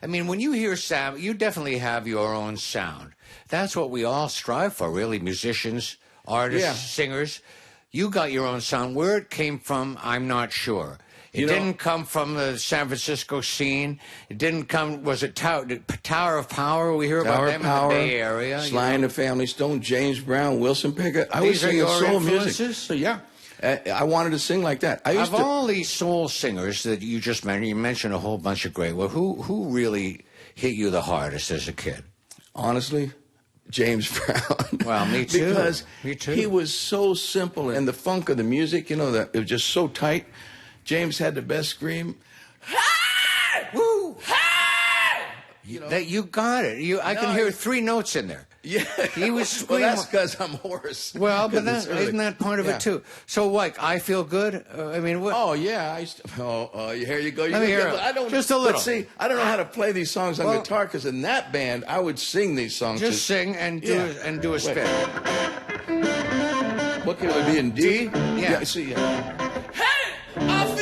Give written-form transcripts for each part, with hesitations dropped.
I mean, when you hear Sam, you definitely have your own sound. That's what we all strive for, really, musicians, artists, singers. You got your own sound. Where it came from, I'm not sure. It didn't come from the San Francisco scene. It didn't come, was it Tower of Power? We hear about them in the Bay Area. Sly and the Family Stone, James Brown, Wilson Pickett. I was singing soul music. So, yeah. I wanted to sing like that. Of all these soul singers that you just mentioned, you mentioned a whole bunch of great. Well, who really hit you the hardest as a kid? Honestly, James Brown. Well, me too. Because he was so simple, and the funk of the music, you know, it was just so tight. James had the best scream. Hey! Woo! Hey! That you got it. I can hear 3 notes in there. Yeah. He was screaming. Well, that's because I'm hoarse. Well, but isn't that part of it, too? So, like, I Feel Good? I mean, what? Oh, yeah. Here you go. Let me hear it. Just a little. But see, I don't know how to play these songs on guitar, because in that band, I would sing these songs. Just sing and do a spin. What can it be in D? Yeah. See,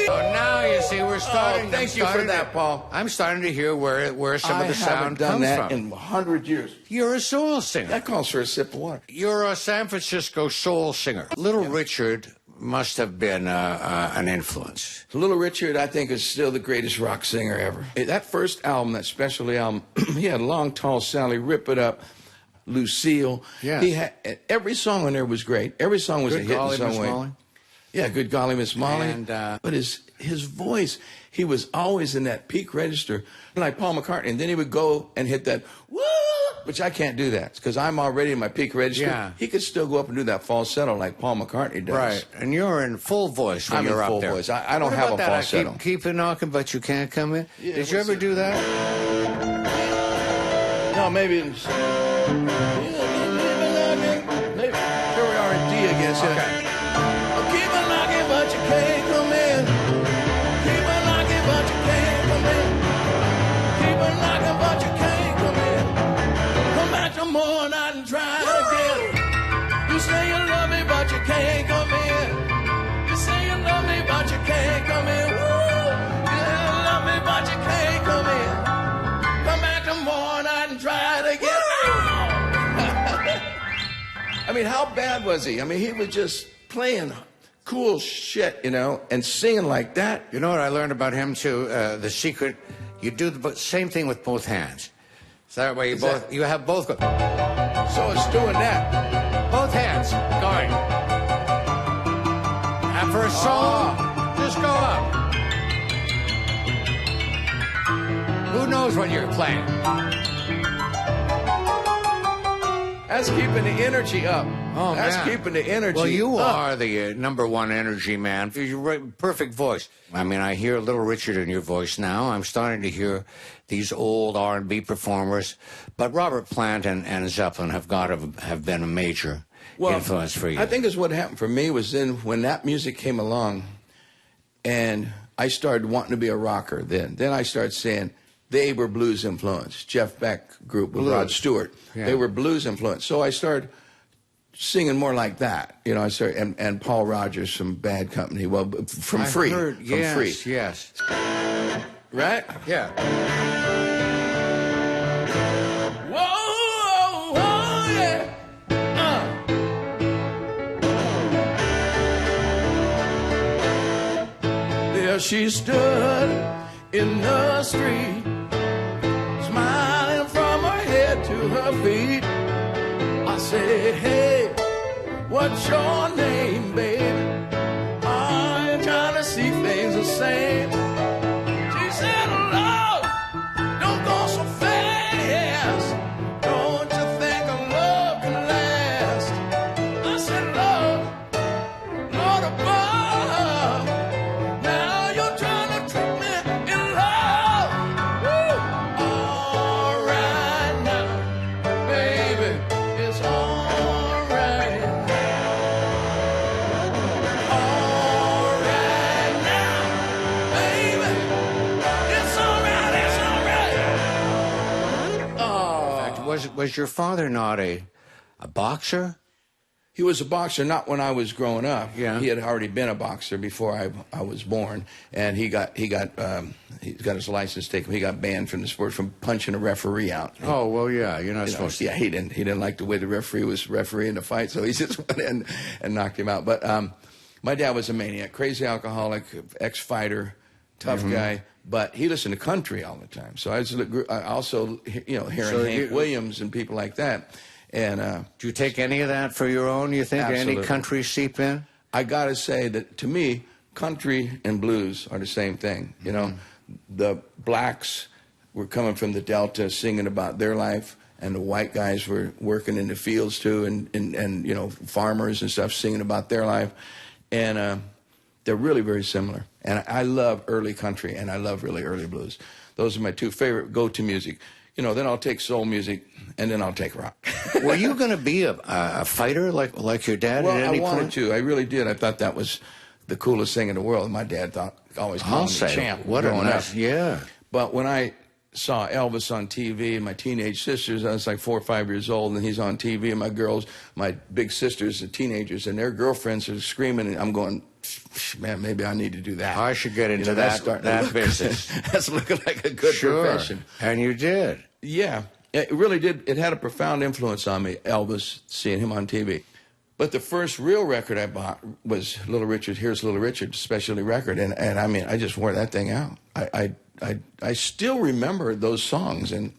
now you see we're starting. Thank you for that, Paul. I'm starting to hear where some of the sound comes from. I haven't done that in 100 years. You're a soul singer. That calls for a sip of water. You're a San Francisco soul singer. Little Richard must have been an influence. Little Richard, I think, is still the greatest rock singer ever. That first album, that specialty album, he had Long Tall Sally, Rip It Up, Lucille. Yeah. He had every song on there was great. Every song was a hit in some way. Molly. Yeah, Good Golly, Miss Molly. But his voice, he was always in that peak register, like Paul McCartney. And then he would go and hit that, woo, which I can't do that, because I'm already in my peak register. Yeah. He could still go up and do that falsetto like Paul McCartney does. Right, and you're in full voice when you're up there. I'm in full voice. I don't have a falsetto. Keep it knocking, but you can't come in. Yeah, did you ever do that? No, maybe. Maybe. Here we are in D again. So Okay. Keep on knocking, but you can't come in. Keep on knocking, but you can't come in. Keep on knocking, but you can't come in. Come back tomorrow night and try it again. You say you love me, but you can't come in. You say you love me, but you can't come in. Woo! You love me, but you can't come in. Come back tomorrow night and try it again. I mean, how bad was he? I mean, he was just playing cool shit, you know, and singing like that. You know what I learned about him, too? The secret, you do the same thing with both hands. So that way you have both. So it's doing that. Both hands going. And for a solo, just go up. Who knows what you're playing? That's keeping the energy up. Oh, That's man. keeping the energy up. Well, you are the #1 energy man. You're perfect voice. I mean, I hear Little Richard in your voice now. I'm starting to hear these old R&B performers. But Robert Plant and Zeppelin have been a major influence for you. I think it's what happened for me was then when that music came along and I started wanting to be a rocker then. Then I started saying, they were blues influenced. Jeff Beck group with Rod Stewart. Yeah. They were blues influenced. So I started singing more like that. You know, I started, and Paul Rogers from Bad Company. Well, from Free. Free. Yes. Right? Yeah. Whoa, whoa, yeah. There she stood in the street, smiling from her head to her feet. I said, hey, what's your name, baby? Are you trying to see things the same? She said, love, don't go so fast. Don't you think a love can last? I said, love, Lord above. Now you're trying to trick me in love. Woo! All right now, baby, it's all right. All right now, baby, it's all right, it's all right. Oh. Was your father not a boxer? He was a boxer, not when I was growing up. Yeah. He had already been a boxer before I was born, and he got his license taken. He got banned from the sport from punching a referee out. Oh well, yeah, you're not supposed to. Yeah, he didn't like the way the referee was refereeing the fight, so he just went in and knocked him out. But my dad was a maniac, crazy alcoholic, ex-fighter, tough guy. But he listened to country all the time. So I also, hearing Hank Williams and people like that. And do you take any of that for your own? You think absolutely. Any country seep in? I got to say that to me, country and blues are the same thing. You know, the blacks were coming from the Delta singing about their life, and the white guys were working in the fields too, and farmers and stuff singing about their life, and they're really very similar. And I love early country, and I love really early blues. Those are my two favorite go-to music. Then I'll take soul music, and then I'll take rock. Were you going to be a fighter like your dad well, at any point? I wanted to. I really did. I thought that was the coolest thing in the world. My dad always called me champ. What a nice, yeah. But when I saw Elvis on TV, and my teenage sisters, I was like 4 or 5 years old, and he's on TV, and my big sisters are teenagers, and their girlfriends are screaming, and I'm going, man, maybe I need to do that. I should get into that business. That's looking like a good profession. And you did. Yeah, it really did. It had a profound influence on me, Elvis, seeing him on TV. But the first real record I bought was Little Richard, Here's Little Richard, specialty record. And I mean, I just wore that thing out. I still remember those songs. And,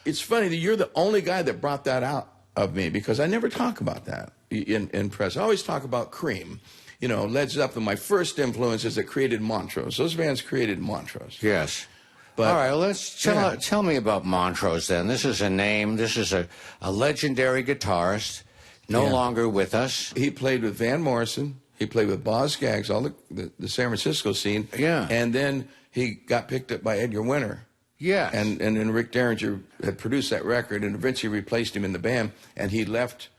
it's funny that you're the only guy that brought that out of me, because I never talk about that in press. I always talk about Cream. Led Zeppelin, my first influences that created Montrose. Those bands created Montrose. Yes. But, all right, let's tell me about Montrose then. This is a name. This is a legendary guitarist, no longer with us. He played with Van Morrison. He played with Boz Scaggs, all the San Francisco scene. Yeah. And then he got picked up by Edgar Winter. Yeah. And then Rick Derringer had produced that record and eventually replaced him in the band, and he left.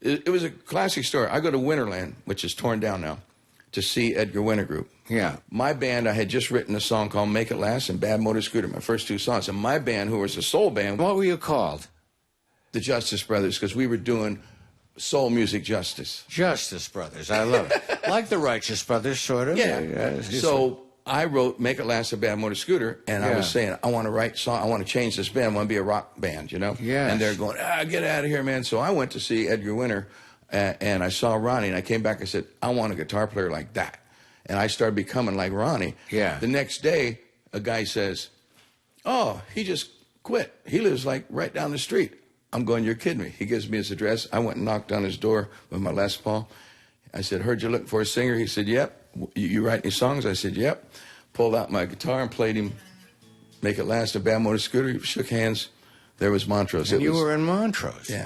It was a classic story. I go to Winterland, which is torn down now, to see Edgar Winter Group. Yeah. My band, I had just written a song called Make It Last and Bad Motor Scooter, my first two songs. And my band, who was a soul band. What were you called? The Justice Brothers, because we were doing soul music justice. Justice Brothers. I love it. Like the Righteous Brothers, sort of. Yeah. So I wrote Make It Last and Bad Motor Scooter, and I was saying, I want to write song. I want to change this band. I want to be a rock band, Yes. And they're going, get out of here, man. So I went to see Edgar Winter, and I saw Ronnie, and I came back and said, I want a guitar player like that. And I started becoming like Ronnie. Yeah. The next day, a guy says, oh, he just quit. He lives like right down the street. I'm going, you're kidding me. He gives me his address. I went and knocked on his door with my Les Paul. I said, heard you're looking for a singer? He said, yep. You write any songs? I said, yep. Pulled out my guitar and played him Make It Last, a Bad Motor Scooter. Shook hands. There was Montrose. And you were in Montrose. Yeah.